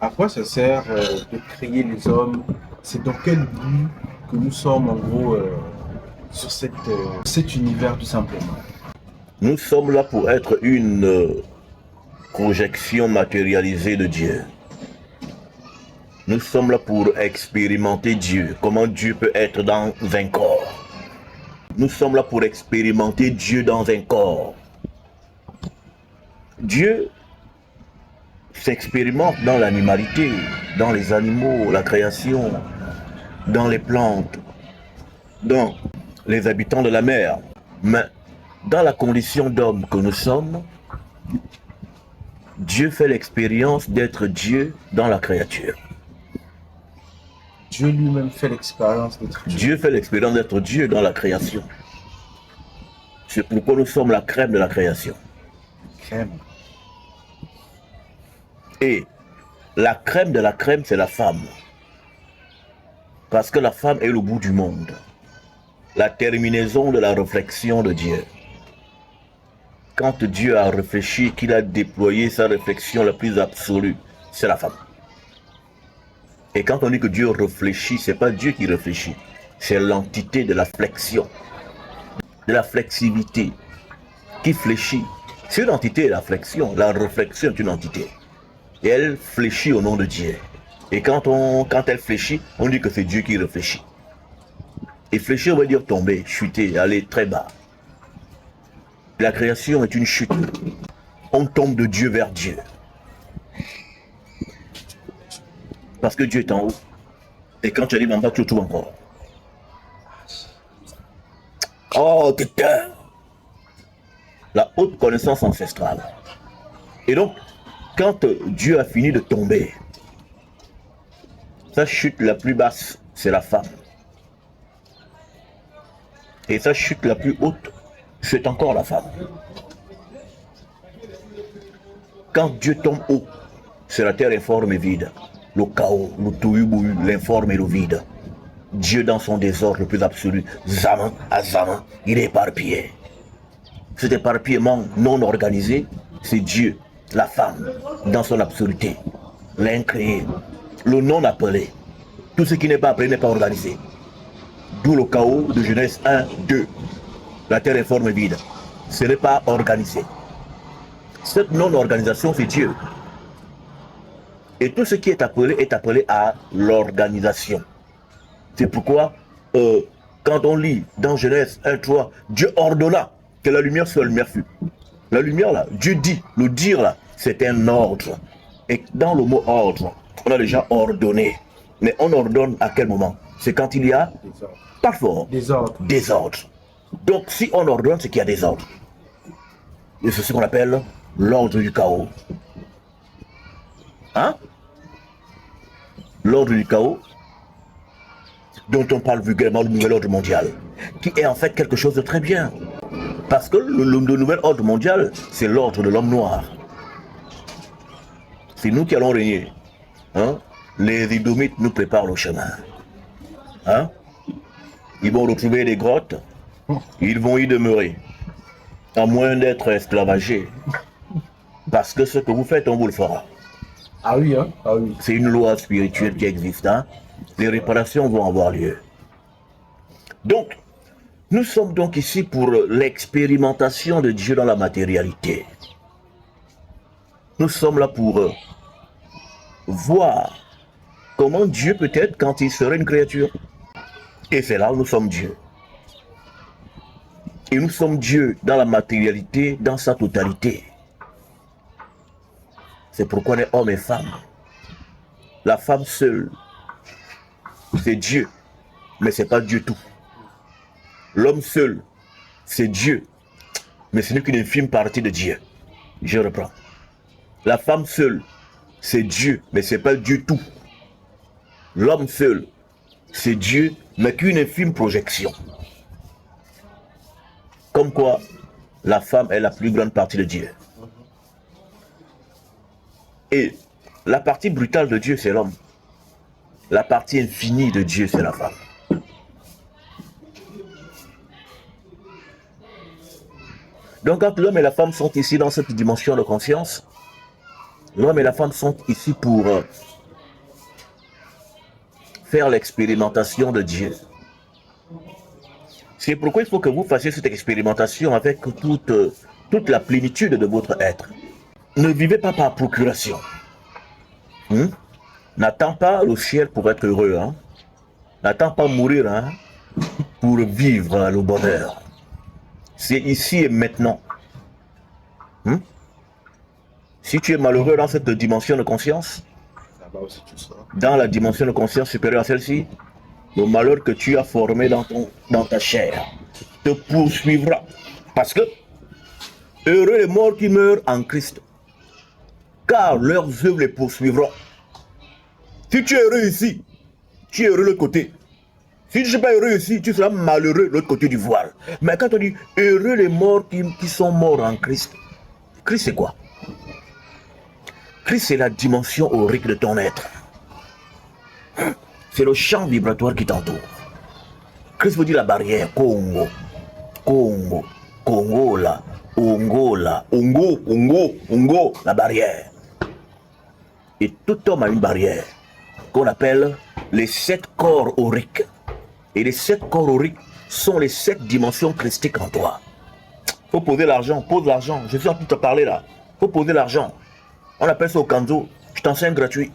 À quoi ça sert de créer les hommes? C'est dans quel but que nous sommes en gros sur cet univers tout simplement? Nous sommes là pour être une projection matérialisée de Dieu. Nous sommes là pour expérimenter Dieu, comment Dieu peut être dans un corps. Nous sommes là pour expérimenter Dieu dans un corps. Dieu s'expérimente dans l'animalité, dans les animaux, la création, dans les plantes, dans les habitants de la mer. Mais dans la condition d'homme que nous sommes, Dieu fait l'expérience d'être Dieu dans la créature. Dieu lui-même fait l'expérience d'être Dieu. Dieu fait l'expérience d'être Dieu dans la création. C'est pourquoi nous sommes la crème de la création. Crème. Et la crème de la crème, c'est la femme. Parce que la femme est le bout du monde. La terminaison de la réflexion de Dieu. Quand Dieu a réfléchi, qu'il a déployé sa réflexion la plus absolue, c'est la femme. Et quand on dit que Dieu réfléchit, c'est pas Dieu qui réfléchit. C'est l'entité de la flexion, de la flexivité, qui fléchit. C'est une entité de la flexion. La réflexion est une entité. Et elle fléchit au nom de Dieu. Et quand elle fléchit, on dit que c'est Dieu qui réfléchit. Et fléchir veut dire tomber, chuter, aller très bas. La création est une chute. On tombe de Dieu vers Dieu. Parce que Dieu est en haut. Et quand tu arrives en bas, tu le trouves encore. Oh, putain! La haute connaissance ancestrale. Et donc, quand Dieu a fini de tomber, sa chute la plus basse, c'est la femme. Et sa chute la plus haute, c'est encore la femme. Quand Dieu tombe haut, c'est la terre informe et vide. Le chaos, le tohu-bohu, l'informe et le vide. Dieu dans son désordre le plus absolu, zaman à zaman, il est éparpillé. Cet éparpillement non organisé, c'est Dieu, la femme, dans son absoluté. L'incréé, le non appelé. Tout ce qui n'est pas appelé n'est pas organisé. D'où le chaos de Genèse 1, 2. La terre est forme et vide. Ce n'est pas organisé. Cette non-organisation, c'est Dieu. Et tout ce qui est appelé à l'organisation. C'est pourquoi, quand on lit dans Genèse 1, 3, Dieu ordonna que la lumière soit, la lumière fut. La lumière là, Dieu dit, le dire là, c'est un ordre. Et dans le mot ordre, on a déjà ordonné. Mais on ordonne à quel moment? C'est quand il y a, pas fort, désordre. Donc si on ordonne, c'est qu'il y a désordre. Et c'est ce qu'on appelle l'ordre du chaos. Hein? L'ordre du chaos, dont on parle vulgairement, le nouvel ordre mondial, qui est en fait quelque chose de très bien. Parce que le nouvel ordre mondial, c'est l'ordre de l'homme noir. C'est nous qui allons régner. Hein? Les Édomites nous préparent le chemin. Hein? Ils vont retrouver des grottes, ils vont y demeurer, à moins d'être esclavagés. Parce que ce que vous faites, on vous le fera. Ah oui, hein? Ah oui. C'est une loi spirituelle qui existe. Hein? Les réparations vont avoir lieu. Donc, nous sommes donc ici pour l'expérimentation de Dieu dans la matérialité. Nous sommes là pour voir comment Dieu peut être quand il serait une créature. Et c'est là où nous sommes Dieu. Et nous sommes Dieu dans la matérialité, dans sa totalité. C'est pourquoi on est homme et femme. La femme seule, c'est Dieu, mais c'est pas Dieu tout. L'homme seul, c'est Dieu, mais ce n'est qu'une infime partie de Dieu. Je reprends. La femme seule, c'est Dieu, mais c'est pas Dieu tout. L'homme seul, c'est Dieu, mais qu'une infime projection. Comme quoi, la femme est la plus grande partie de Dieu. Et la partie brutale de Dieu, c'est l'homme. La partie infinie de Dieu, c'est la femme. Donc quand l'homme et la femme sont ici dans cette dimension de conscience, L'homme et la femme sont ici pour faire l'expérimentation de Dieu. C'est pourquoi il faut que vous fassiez cette expérimentation avec toute la plénitude de votre être. Ne vivez pas par procuration. N'attends pas le ciel pour être heureux. N'attends pas mourir pour vivre le bonheur. C'est ici et maintenant. Si tu es malheureux dans cette dimension de conscience, dans la dimension de conscience supérieure à celle-ci, le malheur que tu as formé dans ta chair te poursuivra. Parce que heureux les morts qui meurent en Christ, car leurs œuvres les poursuivront. Si tu es heureux ici, tu es heureux de l'autre côté. Si tu ne es pas heureux ici, tu seras malheureux de l'autre côté du voile. Mais quand on dit heureux les morts qui sont morts en Christ, Christ c'est quoi? Christ c'est la dimension aurique de ton être. C'est le champ vibratoire qui t'entoure. Christ veut dire la barrière. Congo, Congo, Congola, Ongola, Ongo, Ongo, Ongo, la barrière. Et tout homme a une barrière qu'on appelle les 7 corps auriques. Et les 7 corps auriques sont les 7 dimensions christiques en toi. Faut poser l'argent, pose l'argent. Je suis en train de te parler là. Faut poser l'argent. On appelle ça au Kanzo. Je t'enseigne gratuit.